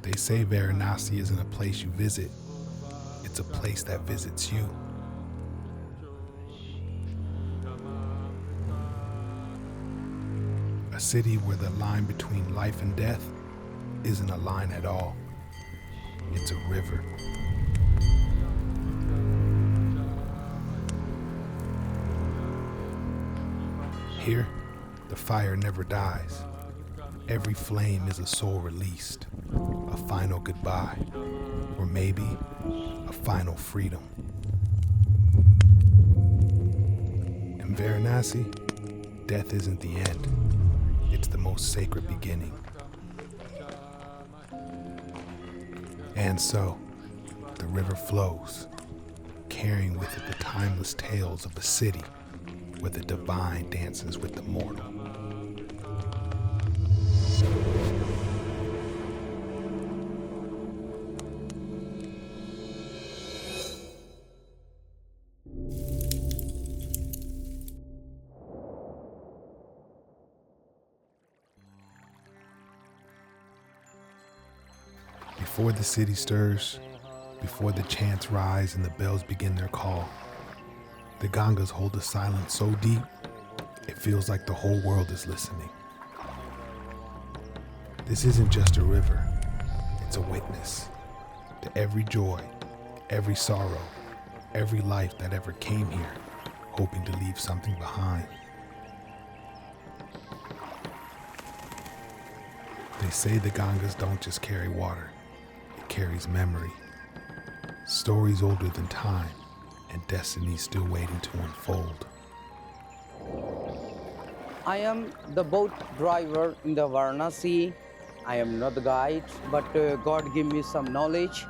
They say Varanasi isn't a place you visit, it's a place that visits you. A city where the line between life and death isn't a line at all. It's a river. Here, the fire never dies. Every flame is a soul released, a final goodbye, or maybe a final freedom. In Varanasi, death isn't the end. It's the most sacred beginning. And so, the river flows, carrying with it the timeless tales of a city where the divine dances with the mortal. Before the city stirs, before the chants rise and the bells begin their call, the Gangas hold a silence so deep, it feels like the whole world is listening. This isn't just a river, it's a witness to every joy, every sorrow, every life that ever came here, hoping to leave something behind. They say the Gangas don't just carry water, it carries memory, stories older than time, and destiny still waiting to unfold. I am the boat driver in the Varanasi. I am not the guide, but God gave me some knowledge.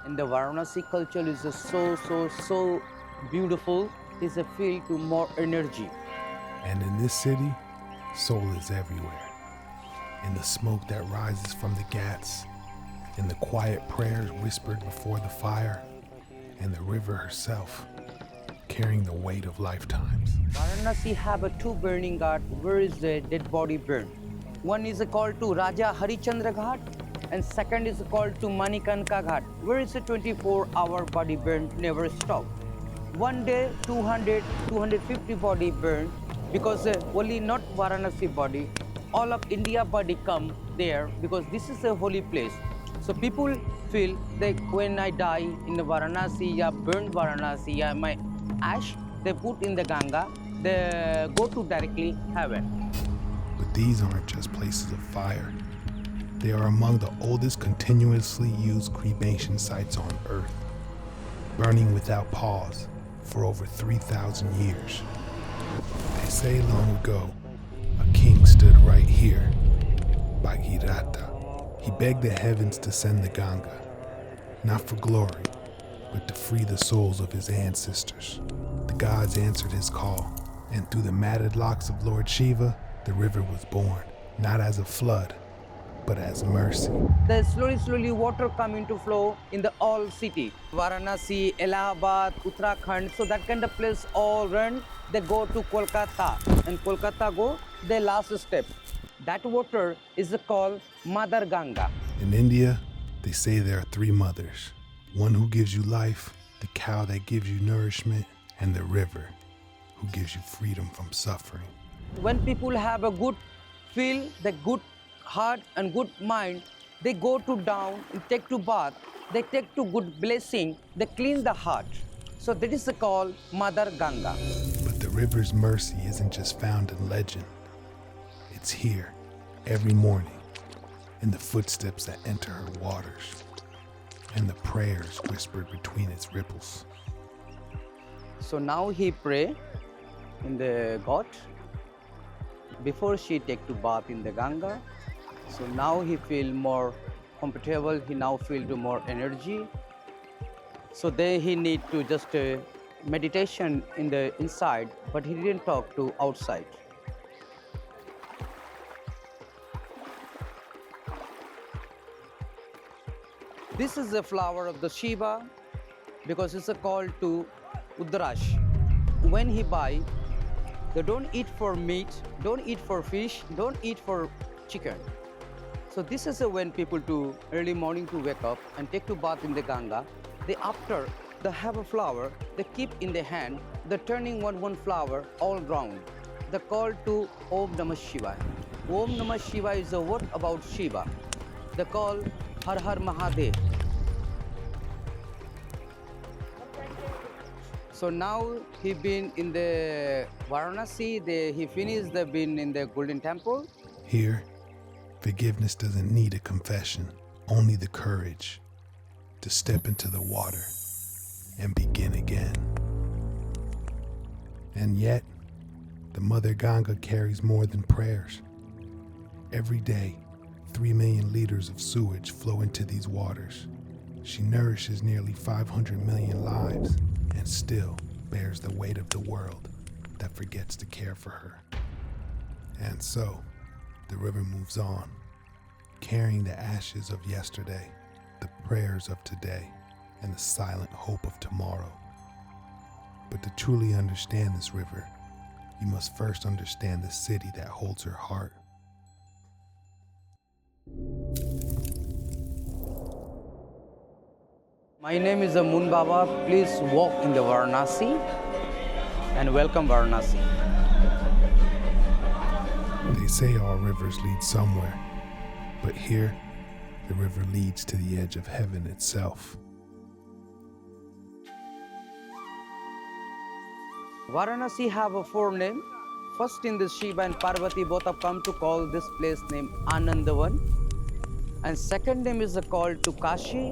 And the Varanasi culture is so beautiful. It's a feel to more energy. And in this city, soul is everywhere. In the smoke that rises from the Ghats, in the quiet prayers whispered before the fire, and the river herself, carrying the weight of lifetimes. Varanasi have a two burning ghat where is the dead body burned. One is called to Raja Harichandra Ghat, and second is called to Manikanka Ghat, where is a 24-hour body burn never stop. One day 200, 250 body burn, because only not Varanasi body, all of India body come there because this is a holy place. So people feel that when I die in the Varanasi, burned Varanasi, my ash, they put in the Ganga, they go to directly heaven. But these aren't just places of fire. They are among the oldest continuously used cremation sites on Earth, burning without pause for over 3,000 years. They say long ago, a king stood right here, Bhagirata. He begged the heavens to send the Ganga, not for glory, but to free the souls of his ancestors. The gods answered his call, and through the matted locks of Lord Shiva, the river was born, not as a flood, but as mercy. The slowly water come into flow in the all city. Varanasi, Allahabad, Uttarakhand, so that kind of place all run, they go to Kolkata, and Kolkata go the last step. That water is called Mother Ganga. In India, they say there are three mothers. One who gives you life, the cow that gives you nourishment, and the river who gives you freedom from suffering. When people have a good feel, the good heart and good mind, they go to down and take to bath, they take to good blessing, they clean the heart. So that is called Mother Ganga. But the river's mercy isn't just found in legend. It's here, every morning, in the footsteps that enter her waters, and the prayers whispered between its ripples. So now he pray in the Ghat before she take to bath in the Ganga. So now he feel more comfortable, he now feel to more energy. So then he need to just meditation in the inside, but he didn't talk to outside. This is the flower of the Shiva because it's a call to Udrash. When he buy, they don't eat for meat, don't eat for fish, don't eat for chicken. So this is when people to early morning to wake up and take to bath in the Ganga. They after they have a flower, they keep in their hand, they're turning one flower all round. The call to Om Namah Shiva. Om Namah Shiva is a word about Shiva. The call Har Har Mahadev. So now he been in the Varanasi, he finished the been in the Golden Temple. Here, forgiveness doesn't need a confession, only the courage to step into the water and begin again. And yet, the Mother Ganga carries more than prayers. Every day, 3 million liters of sewage flow into these waters. She nourishes nearly 500 million lives and still bears the weight of the world that forgets to care for her. And so, the river moves on, carrying the ashes of yesterday, the prayers of today, and the silent hope of tomorrow. But to truly understand this river, you must first understand the city that holds her heart. My name is Mun Baba. Please walk in the Varanasi and welcome Varanasi. They say all rivers lead somewhere, but here, the river leads to the edge of heaven itself. Varanasi have a 4 names. First in the Shiva and Parvati both have come to call this place named Anandavan. And second name is called to Kashi.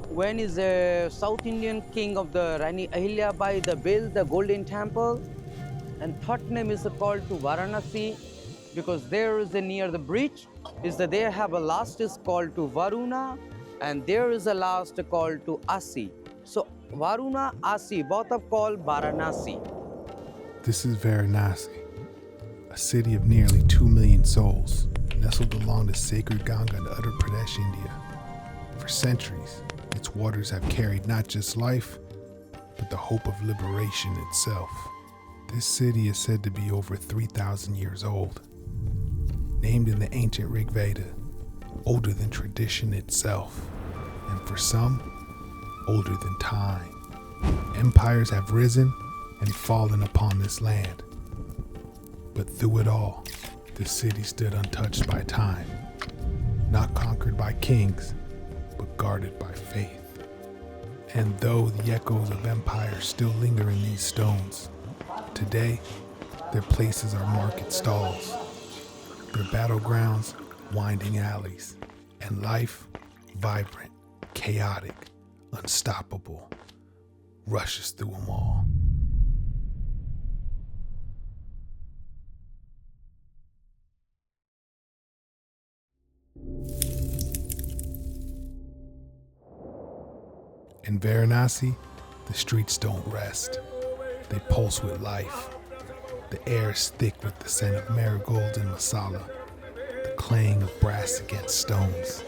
When is a South Indian king of the Rani Ahilyabai, the built the Golden Temple. And third name is called to Varanasi because there is a near the bridge is that they have a last is called to Varuna and there is a last called to Asi. So Varuna, Asi both are called Varanasi. This is Varanasi, a city of nearly 2 million souls, nestled along the sacred Ganga in Uttar Pradesh, India. For centuries, its waters have carried not just life, but the hope of liberation itself. This city is said to be over 3,000 years old. Named in the ancient Rig Veda, older than tradition itself, and for some, older than time. Empires have risen and fallen upon this land. But through it all, the city stood untouched by time, not conquered by kings, but guarded by faith. And though the echoes of empire still linger in these stones, today, their places are market stalls, their battlegrounds, winding alleys, and life, vibrant, chaotic, unstoppable, rushes through them all. In Varanasi, the streets don't rest. They pulse with life. The air is thick with the scent of marigolds and masala, the clang of brass against stones,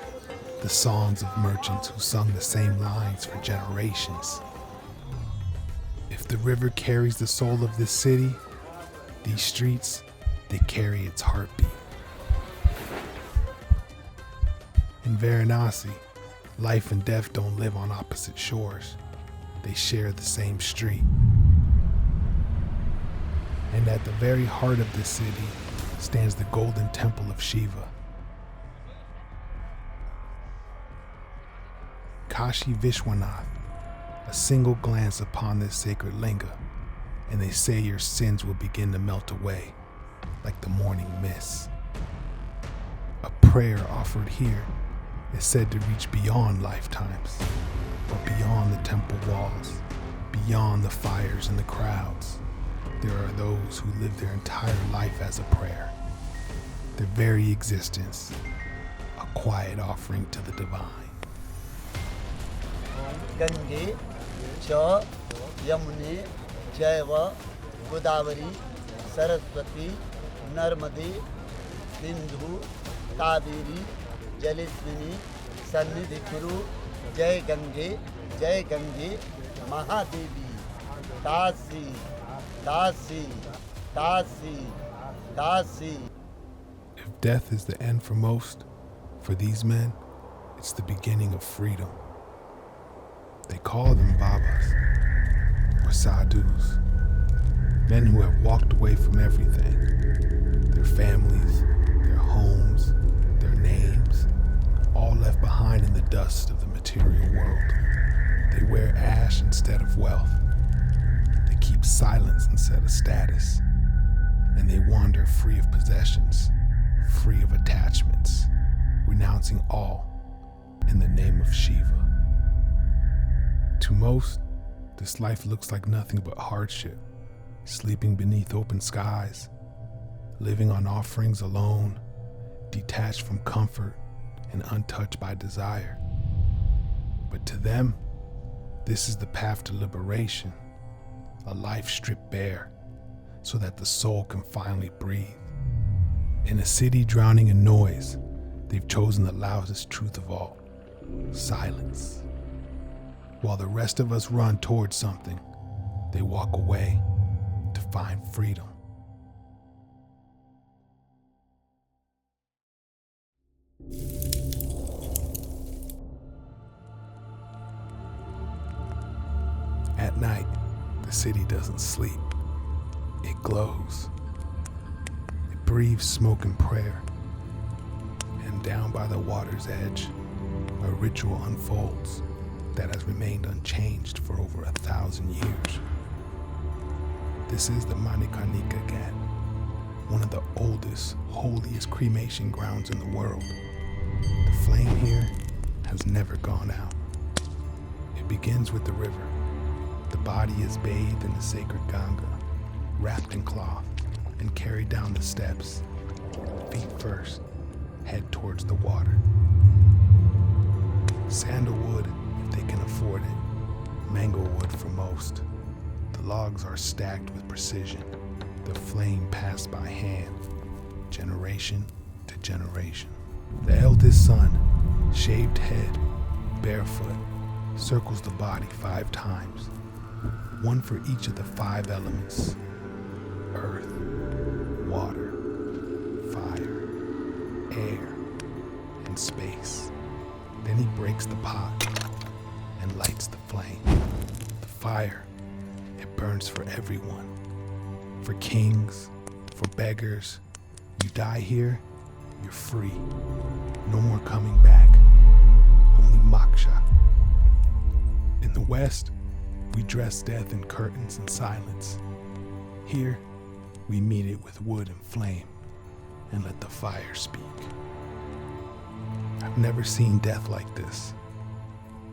the songs of merchants who sung the same lines for generations. If the river carries the soul of this city, these streets, they carry its heartbeat. In Varanasi, life and death don't live on opposite shores. They share the same street. And at the very heart of this city stands the Golden Temple of Shiva. Kashi Vishwanath, a single glance upon this sacred linga, and they say your sins will begin to melt away like the morning mist. A prayer offered here is said to reach beyond lifetimes, but beyond the temple walls, beyond the fires and the crowds. There are those who live their entire life as a prayer, their very existence, a quiet offering to the divine. Gange, Cha, Yamune, Jaiva, Godavari, Saraswati, Narmade, Sindhu, Kaveri, Jaliswini, Sannidhi Kuru, Jai Gange, Mahadevi, Kasi, Kasi, Kasi, Kasi. If death is the end for most, For these men, it's the beginning of freedom. They call them Babas, or Sadhus, men who have walked away from everything, their families, their homes, their names, all left behind in the dust of the material world. They wear ash instead of wealth. They keep silence instead of status. And they wander free of possessions, free of attachments, renouncing all in the name of Shiva. To most, this life looks like nothing but hardship, sleeping beneath open skies, living on offerings alone, detached from comfort and untouched by desire. But to them, this is the path to liberation, a life stripped bare, so that the soul can finally breathe. In a city drowning in noise, they've chosen the loudest truth of all, silence. While the rest of us run towards something, they walk away to find freedom. At night, the city doesn't sleep. It glows. It breathes smoke and prayer. And down by the water's edge, a ritual unfolds that has remained unchanged for over 1,000 years. This is the Manikarnika Ghat, one of the oldest, holiest cremation grounds in the world. The flame here has never gone out. It begins with the river. The body is bathed in the sacred Ganga, wrapped in cloth, and carried down the steps. Feet first, head towards the water. Sandalwood, if they can afford it. Mango wood for most. The logs are stacked with precision. The flame passed by hand, generation to generation. The eldest son, shaved head, barefoot, circles the body 5 times, one for each of the 5 elements: earth, water, fire, air, and space. Then he breaks the pot and lights the flame. The fire, it burns for everyone. For kings, for beggars. You die here, you're free. No more coming back. Only moksha. In the West, we dress death in curtains and silence. Here, we meet it with wood and flame and let the fire speak. I've never seen death like this.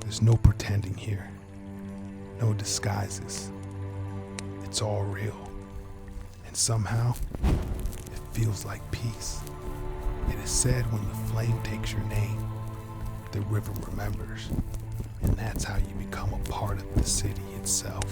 There's no pretending here, no disguises. It's all real. And somehow, it feels like peace. It is said when the flame takes your name, the river remembers. And that's how you become a part of the city itself.